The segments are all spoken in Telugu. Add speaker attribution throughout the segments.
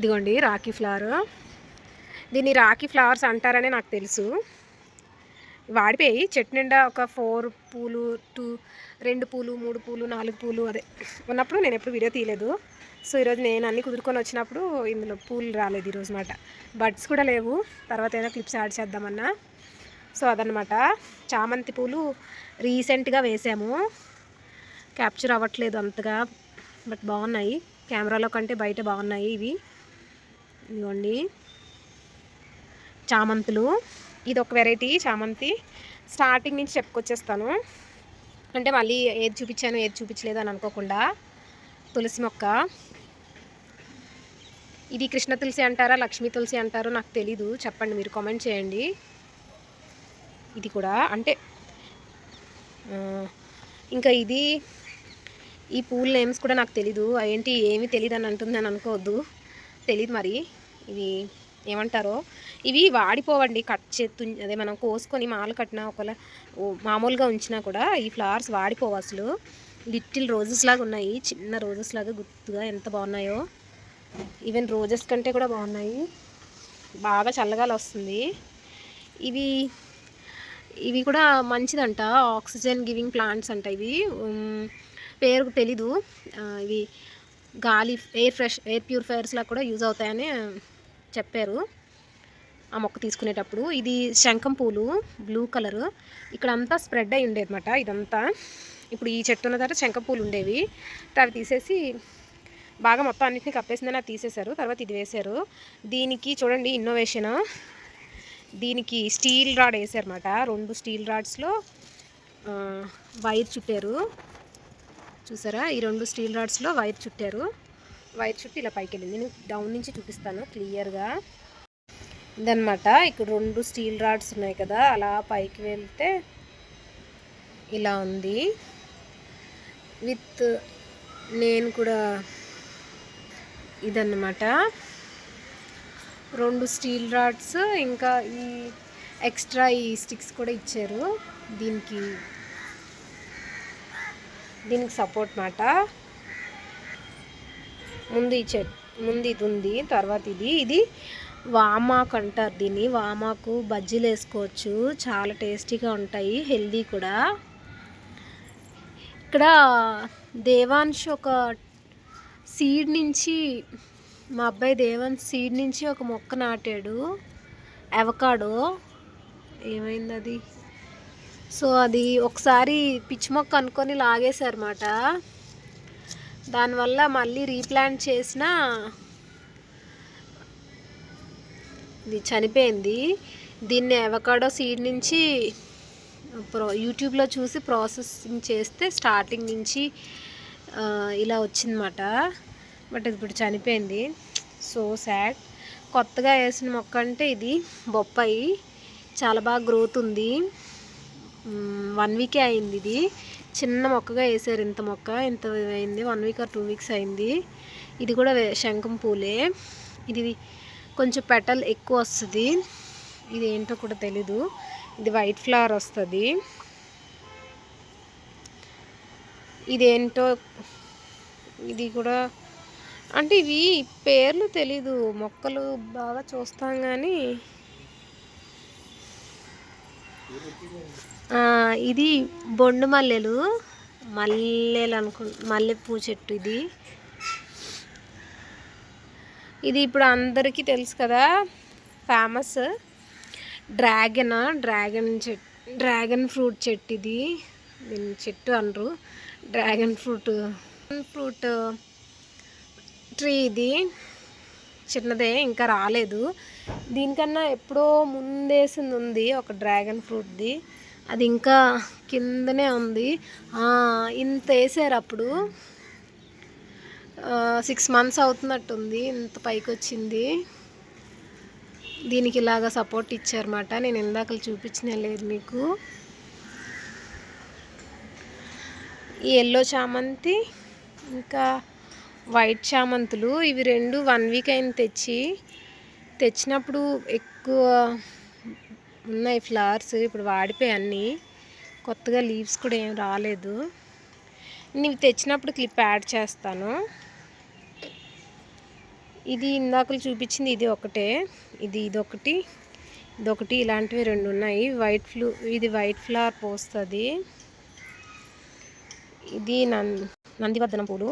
Speaker 1: ఇదిగోండి రాఖీ ఫ్లవర్. దీన్ని రాఖీ ఫ్లవర్స్ అంటారని నాకు తెలుసు. వాడిపోయి చెట్టు నిండా ఒక 4 పూలు, 2 పూలు, 3 పూలు, 4 పూలు అదే ఉన్నప్పుడు నేను ఎప్పుడు వీడియో తీయలేదు. సో ఈరోజు నేను అన్నీ కుదురుకొని వచ్చినప్పుడు ఇందులో పూలు రాలేదు ఈరోజు మాట. బడ్స్ కూడా లేవు. తర్వాత ఏదో క్లిప్స్ యాడ్ చేద్దామన్నా. సో అదనమాట. చామంతి పూలు రీసెంట్గా వేసాము. క్యాప్చర్ అవ్వట్లేదు అంతగా, బట్ బాగున్నాయి. కెమెరాలో కంటే బయట బాగున్నాయి ఇవి. ఇదిగోండి చామంతులు. ఇది ఒక వెరైటీ చామంతి. స్టార్టింగ్ నుంచి చెప్పుకొచ్చేస్తాను, అంటే మళ్ళీ ఏది చూపించాను ఏది చూపించలేదు అని అనుకోకుండా. తులసి మొక్క. ఇది కృష్ణ తులసి అంటారా లక్ష్మీ తులసి అంటారో నాకు తెలీదు, చెప్పండి మీరు కామెంట్ చేయండి. ఇది కూడా అంటే ఇంకా ఇది ఈ పూల నేమ్స్ కూడా నాకు తెలీదు. ఏంటి ఏమీ తెలియదు అని అంటుందని అనుకోవద్దు, తెలీదు మరి ఇవి ఏమంటారో. ఇవి వాడిపోవండి, కట్ చేస్తు అదే మనం కోసుకొని మాల కట్టినా ఒకవేళ మామూలుగా ఉంచినా కూడా ఈ ఫ్లవర్స్ వాడిపోవు అసలు. లిటిల్ రోజెస్ లాగా ఉన్నాయి, చిన్న రోజెస్ లాగా గుర్తుగా ఎంత బాగున్నాయో. ఈవెన్ రోజెస్ కంటే కూడా బాగున్నాయి. బాగా చల్లగాలి వస్తుంది. ఇవి కూడా మంచిదంట, ఆక్సిజన్ గివింగ్ ప్లాంట్స్ అంట ఇవి. పేరు తెలీదు. ఇవి గాలి ఎయిర్ ప్యూరిఫైయర్స్లా కూడా యూజ్ అవుతాయని చెప్పారు ఆ మొక్క తీసుకునేటప్పుడు. ఇది శంఖం పూలు, బ్లూ కలర్. ఇక్కడ అంతా స్ప్రెడ్ అయి ఉండేది అనమాట ఇదంతా. ఇప్పుడు ఈ చెట్టు ఉన్న తర్వాత శంఖం పూలు ఉండేవి, అవి తీసేసి బాగా మొత్తం అన్నింటినీ కప్పేసిందని అది తీసేశారు. తర్వాత ఇది వేశారు. దీనికి చూడండి ఇన్నోవేషన్, దీనికి స్టీల్ రాడ్ వేసారన్నమాట. 2 స్టీల్ రాడ్స్లో వైర్ చుట్టారు. చూసారా, ఈ 2 స్టీల్ రాడ్స్లో వైర్ చుట్టారు. వైర్ చుట్టి ఇలా పైకి వెళ్ళింది. నేను డౌన్ నుంచి చూపిస్తాను క్లియర్గా. ఇదన్నమాట. ఇక్కడ 2 స్టీల్ రాడ్స్ ఉన్నాయి కదా, అలా పైకి వెళ్తే ఇలా ఉంది. విత్ నేను కూడా ఇదన్నమాట 2 స్టీల్ రాడ్స్, ఇంకా ఈ ఎక్స్ట్రా ఈ స్టిక్స్ కూడా ఇచ్చారు దీనికి సపోర్ట్ మాట. ముందు ఇది ఉంది, తర్వాత ఇది వామాకు అంటారు దీన్ని. వామాకు బజ్జీలు వేసుకోవచ్చు, చాలా టేస్టీగా ఉంటాయి, హెల్దీ కూడా. ఇక్కడ దేవాంశ్ ఒక సీడ్ నుంచి, మా అబ్బాయి దేవాంశ్ సీడ్ నుంచి ఒక మొక్క నాటాడు, అవకాడో. ఏమైంది అది? సో అది ఒకసారి పిచ్చి మొక్క అనుకొని లాగేశారన్నమాట. దానివల్ల మళ్ళీ రీప్లాంట్ చేసిన ఇది చనిపోయింది. దీన్ని అవకాడో సీడ్ నుంచి యూట్యూబ్లో చూసి ప్రాసెసింగ్ చేస్తే స్టార్టింగ్ నుంచి ఇలా వచ్చిందన్నమాట. బట్ ఇప్పుడు చనిపోయింది. So sad. కొత్తగా వేసిన మొక్క అంటే ఇది బొప్పాయి, చాలా బాగా గ్రోత్ ఉంది. 1 వీకే అయింది. ఇది చిన్న మొక్కగా వేసారు. ఇంత మొక్క ఇంత అయింది, 1 వీక్ ఆర్ 2 వీక్స్ అయింది. ఇది కూడా శంఖం పూలే. ఇది కొంచెం పెటల్ ఎక్కువ వస్తుంది. ఇది ఏంటో కూడా తెలీదు. ఇది వైట్ ఫ్లవర్ వస్తుంది. ఇదేంటో ఇది కూడా, అంటే ఇవి పేర్లు తెలీదు. మొక్కలు బాగా చూస్తాం కానీ. ఇది బొండు మల్లెలు మల్లెపూ చెట్టు. ఇది ఇప్పుడు అందరికీ తెలుసు కదా, ఫేమస్ డ్రాగన్ ఫ్రూట్ చెట్టు. దీని చెట్టు అనరు, డ్రాగన్ ఫ్రూట్ ట్రీ. ఇది చిన్నదే, ఇంకా రాలేదు. దీనికన్నా ఎప్పుడో ముందేసింది ఉంది ఒక డ్రాగన్ ఫ్రూట్ది, అది ఇంకా కిందనే ఉంది. ఇంత వేసారు అప్పుడు, 6 months అవుతున్నట్టుంది ఇంత పైకి వచ్చింది. దీనికి ఇలాగా సపోర్ట్ ఇచ్చారన్నమాట. నేను ఇందాక చూపించిన లేదు మీకు. ఈ ఎల్లో చామంతి, ఇంకా వైట్ చామంతులు. ఇవి 2 1 వీక్ అయింది తెచ్చినప్పుడు ఎక్కువ ఉన్నాయి ఫ్లవర్స్. ఇప్పుడు వాడిపోయి అన్నీ, కొత్తగా లీవ్స్ కూడా ఏం రాలేదు. నేను తెచ్చినప్పుడు క్లిప్ యాడ్ చేస్తాను. ఇది ఇందాకలు చూపించింది ఇది ఒకటే, ఇదొకటి ఇదొకటి, ఇలాంటివి 2 ఉన్నాయి. ఇది వైట్ ఫ్లవర్ పోస్తుంది. ఇది నందివర్ధనం పూలు,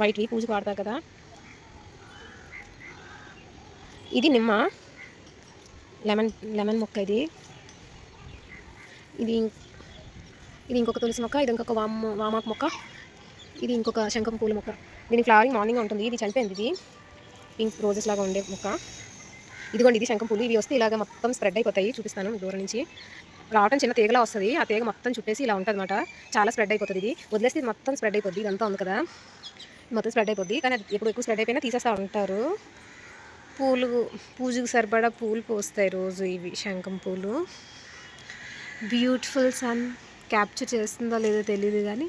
Speaker 1: వైట్వి పూజకు వాడతారు కదా. ఇది నిమ్మ లెమన్ మొక్క. ఇది ఇంకొక తులసి మొక్క, ఇది ఇంకొక వామాకు మొక్క, ఇది ఇంకొక శంఖం పూల మొక్క. దీని ఫ్లవరింగ్ మార్నింగ్ ఉంటుంది. ఇది చనిపోయింది. ఇది పింక్ రోజెస్ లాగా ఉండే మొక్క. ఇదిగోండి, ఇది శంఖం పూలు. ఇవి వస్తే ఇలాగ మొత్తం స్ప్రెడ్ అయిపోతాయి. చూపిస్తాను మీకు దూరం నుంచి. రావటం చిన్న తీగలా వస్తుంది. ఆ తీగ మొత్తం చుట్టేసి ఇలా ఉంటుంది అనమాట. చాలా స్ప్రెడ్ అయిపోతుంది. ఇది వదిలేస్తే ఇది మొత్తం స్ప్రెడ్ అయిపోద్ది. ఇదంతా ఉంది కదా, మొత్తం స్ప్రెడ్ అయిపోద్ది. కానీ ఎప్పుడు ఎక్కువ స్ప్రెడ్ అయిపోయినా తీసేస్తూ ఉంటారు. పూజకు సరిపడా పూలు పోస్తాయి రోజు ఇవి శంఖం పూలు. బ్యూటిఫుల్ సన్ క్యాప్చర్ చేస్తుందో లేదో తెలియదు కానీ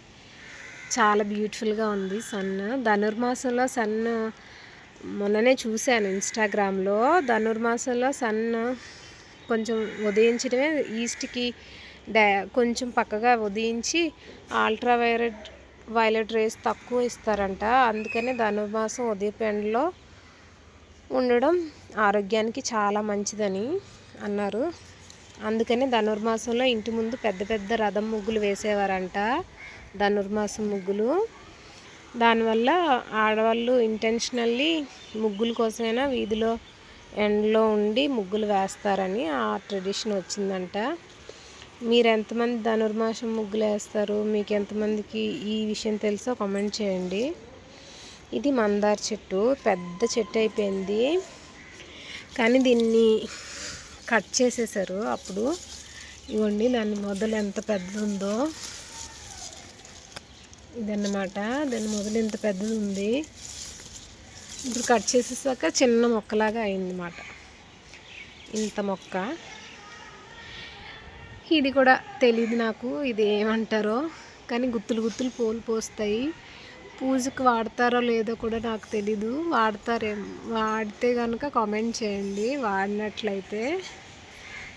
Speaker 1: చాలా బ్యూటిఫుల్గా ఉంది సన్. ధనుర్మాసంలో సన్ మొన్ననే చూశాను ఇన్స్టాగ్రామ్లో. ధనుర్మాసంలో సన్ కొంచెం ఉదయించడమే ఈస్ట్కి కొంచెం పక్కగా ఉదయించి అల్ట్రా వైలెట్ రేస్ తక్కువ ఇస్తారంట. అందుకనే ధనుర్మాసం ఉదయపెండలో ఉండడం ఆరోగ్యానికి చాలా మంచిదని అన్నారు. అందుకనే ధనుర్మాసంలో ఇంటి ముందు పెద్ద పెద్ద రథం ముగ్గులు వేసేవారంట, ధనుర్మాసం ముగ్గులు. దానివల్ల ఆడవాళ్ళు ఇంటెన్షనల్లీ ముగ్గుల కోసమైనా వీధిలో ఎండలో ఉండి ముగ్గులు వేస్తారని ఆ ట్రెడిషన్ వచ్చిందంట. మీరు ఎంతమంది ధనుర్మాసం ముగ్గులు వేస్తారు, మీకు ఎంతమందికి ఈ విషయం తెలుసో కామెంట్ చేయండి. ఇది మందార చెట్టు, పెద్ద చెట్టు అయిపోయింది. కానీ దీన్ని కట్ చేసేసారు అప్పుడు. ఇవ్వండి దాని మొదలు ఎంత పెద్దది ఉందో. ఇదన్నమాట, దాని మొదలు ఎంత పెద్దది ఉంది. ఇప్పుడు కట్ చేసేసాక చిన్న మొక్కలాగా అయిందన్నమాట. ఇంత మొక్క. ఇది కూడా తెలియదు నాకు, ఇది ఏమంటారో. కానీ గుత్తులు గుత్తులు పూలు పోస్తాయి. పూజకు వాడతారో లేదో కూడా నాకు తెలీదు. వాడితే కనుక కామెంట్ చేయండి. వాడినట్లయితే.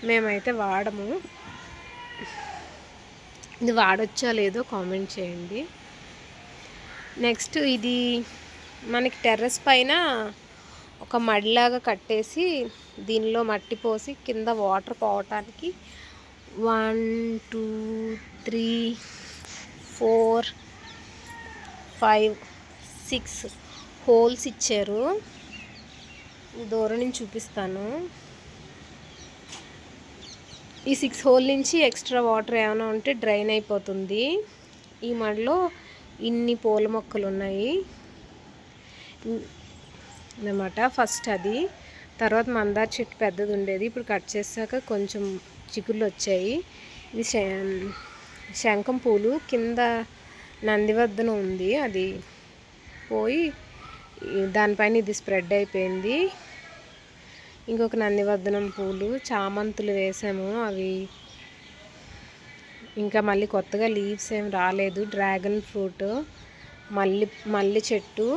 Speaker 1: మేమైతే వాడము. ఇది వాడొచ్చా లేదో కామెంట్ చేయండి. నెక్స్ట్ ఇది మనకి టెర్రస్ పైన ఒక మడిలాగా కట్టేసి దీనిలో మట్టి పోసి కింద వాటర్ పోవటానికి 1 2 3 4 5 6 హోల్స్ ఇచ్చారు. దూరం నుంచి చూపిస్తాను. ఈ 6 హోల్ నుంచి ఎక్స్ట్రా వాటర్ ఏమైనా ఉంటే డ్రైన్ అయిపోతుంది. ఈ మడిలో ఇన్ని పూల మొక్కలు ఉన్నాయి అన్నమాట. ఫస్ట్ అది, తర్వాత మందార చెట్టు పెద్దది ఉండేది. ఇప్పుడు కట్ చేసాక కొంచెం చిగుళ్ళు వచ్చాయి. ఇది శంఖం పూలు. కింద నందివర్ధనం ఉంది, అది పోయి దానిపైన ఇది స్ప్రెడ్ అయిపోయింది. ఇంకొక నందివర్ధనం పూలు, చామంతులు వేసాము. అవి ఇంకా మళ్ళీ కొత్తగా లీవ్స్ ఏం రాలేదు. డ్రాగన్ ఫ్రూట్, మల్లి చెట్టు,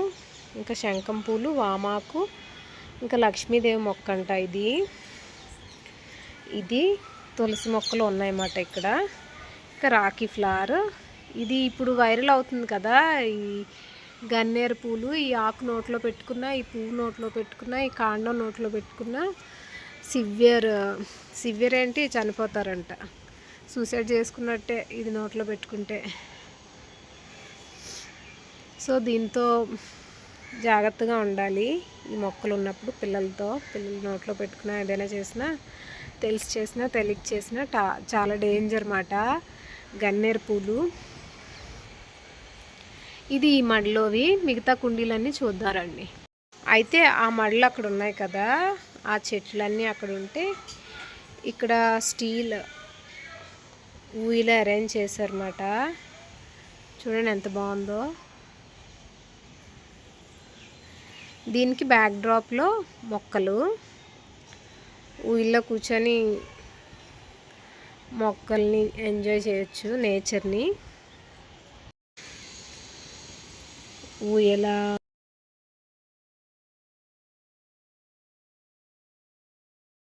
Speaker 1: ఇంకా శంఖం పూలు, వామాకు, ఇంకా లక్ష్మీదేవి మొక్క అంట. ఇది తులసి మొక్కలు ఉన్నాయన్నమాట ఇక్కడ. ఇంకా రాఖీ ఫ్లవర్. ఇది ఇప్పుడు వైరల్ అవుతుంది కదా, ఈ గన్నేరు పూలు. ఈ ఆకు నోట్లో పెట్టుకున్న, ఈ పువ్వు నోట్లో పెట్టుకున్న, ఈ కాండం నోట్లో పెట్టుకున్న సివియర్ ఏంటి చనిపోతారంట. సూసైడ్ చేసుకున్నట్టే ఇది నోట్లో పెట్టుకుంటే. సో దీంతో జాగ్రత్తగా ఉండాలి ఈ మొక్కలు ఉన్నప్పుడు. పిల్లలు నోట్లో పెట్టుకున్నా, ఏదైనా చేసినా, తెలిసి చేసినా తెలియక చేసినా చాలా డేంజర్ అన్నమాట గన్నేరు పూలు. ఇది ఈ మడిలోవి. మిగతా కుండీలన్నీ చూద్దారండి. అయితే ఆ మడులు అక్కడ ఉన్నాయి కదా, ఆ చెట్లన్నీ అక్కడ ఉంటే ఇక్కడ స్టీల్ ఊయిలో అరేంజ్ చేశారన్నమాట. చూడండి ఎంత బాగుందో. దీనికి బ్యాక్ డ్రాప్లో మొక్కలు. ఊయిల్లో కూర్చొని మొక్కల్ని ఎంజాయ్ చేయొచ్చు, నేచర్ని. ఊయల